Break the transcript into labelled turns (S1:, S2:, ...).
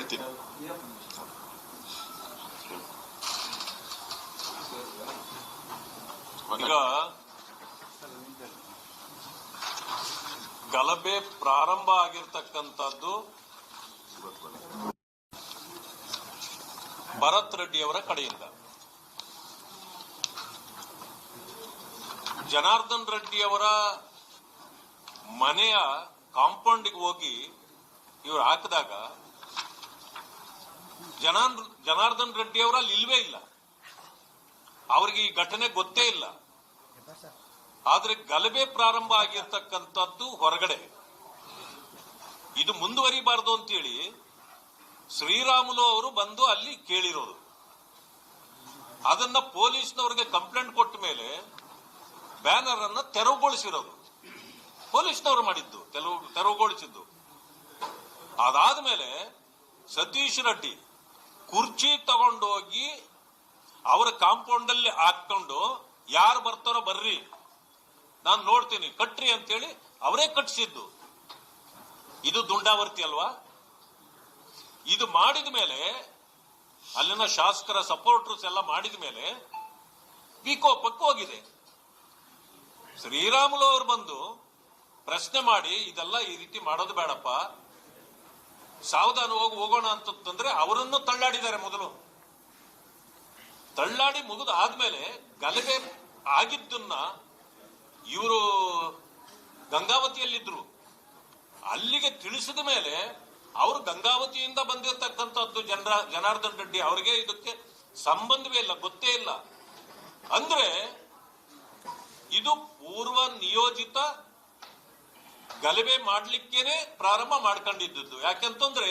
S1: ಹೇಳ್ತೀನಿ. ಈಗ ಗಲಭೆ ಪ್ರಾರಂಭ ಆಗಿರ್ತಕ್ಕಂಥದ್ದು ಭರತ್ ರೆಡ್ಡಿ ಅವರ ಕಡೆಯಿಂದ. ಜನಾರ್ದನ್ ರೆಡ್ಡಿ ಅವರ ಮನೆಯ ಕಾಂಪೌಂಡ್ಗೆ ಹೋಗಿ ಇವರು ಹಾಕಿದಾಗ ಜನಾರ್ದನ್ ರೆಡ್ಡಿ ಅವರ ಅಲ್ಲಿ ಇಲ್ವೇ ಇಲ್ಲ, ಅವ್ರಿಗೆ ಈ ಘಟನೆ ಗೊತ್ತೇ ಇಲ್ಲ. ಆದ್ರೆ ಗಲಭೆ ಪ್ರಾರಂಭ ಆಗಿರ್ತಕ್ಕಂಥದ್ದು ಹೊರಗಡೆ. ಇದು ಮುಂದುವರಿಬಾರದು ಅಂತೇಳಿ ಶ್ರೀರಾಮುಲು ಅವರು ಬಂದು ಅಲ್ಲಿ ಕೇಳಿರೋದು. ಅದನ್ನ ಪೊಲೀಸ್ನವ್ರಿಗೆ ಕಂಪ್ಲೇಂಟ್ ಕೊಟ್ಟ ಮೇಲೆ ಬ್ಯಾನರ್ ಅನ್ನ ತೆರವುಗೊಳಿಸಿರೋದು ಪೊಲೀಸ್ನವರು ಮಾಡಿದ್ದು, ತೆರವುಗೊಳಿಸಿದ್ದು. ಅದಾದ್ಮೇಲೆ ಸತೀಶ್ ರೆಡ್ಡಿ ಕುರ್ಚಿ ತಗೊಂಡೋಗಿ ಅವರ ಕಾಂಪೌಂಡ್ ಅಲ್ಲಿ ಹಾಕೊಂಡು ಯಾರು ಬರ್ತಾರೋ ಬರ್ರಿ ನಾನು ನೋಡ್ತೀನಿ ಕಟ್ರಿ ಅಂತೇಳಿ ಅವರೇ ಕಟ್ಟಿಸಿದ್ದು. ಇದು ದುಂಡಾವರ್ತಿ ಅಲ್ವಾ? ಇದು ಮಾಡಿದ ಮೇಲೆ ಅಲ್ಲಿನ ಶಾಸಕರ ಸಪೋರ್ಟರ್ಸ್ ಎಲ್ಲ ಮಾಡಿದ ಮೇಲೆ ವಿಕೋಪಕ್ಕೆ ಹೋಗಿದೆ. ಶ್ರೀರಾಮುಲು ಅವರು ಬಂದು ಪ್ರಶ್ನೆ ಮಾಡಿ ಇದೆಲ್ಲ ಈ ರೀತಿ ಮಾಡೋದು ಬೇಡಪ್ಪ, ಸಾವಧಾನ ಹೋಗೋಣ ಅಂತಂದ್ರೆ ಅವರನ್ನು ತಳ್ಳಾಡಿದ್ದಾರೆ. ಮೊದಲು ತಳ್ಳಾಡಿ ಮುಗಿದು ಆದ್ಮೇಲೆ ಗಲಭೆ ಆಗಿದ್ದನ್ನ ಇವರು ಗಂಗಾವತಿಯಲ್ಲಿದ್ರು, ಅಲ್ಲಿಗೆ ತಿಳಿಸಿದ ಮೇಲೆ ಅವರು ಗಂಗಾವತಿಯಿಂದ ಬಂದಿರತಕ್ಕಂಥದ್ದು ಜನಾರ್ದನ್ ರೆಡ್ಡಿ ಅವರಿಗೆ ಇದಕ್ಕೆ ಸಂಬಂಧವೇ ಇಲ್ಲ, ಗೊತ್ತೇ ಇಲ್ಲ. ಅಂದ್ರೆ ಇದು ಪೂರ್ವ ನಿಯೋಜಿತ ಗಲಭೆ ಮಾಡ್ಲಿಕ್ಕೇನೆ ಪ್ರಾರಂಭ ಮಾಡ್ಕೊಂಡಿದ್ದು. ಯಾಕೆಂತಂದ್ರೆ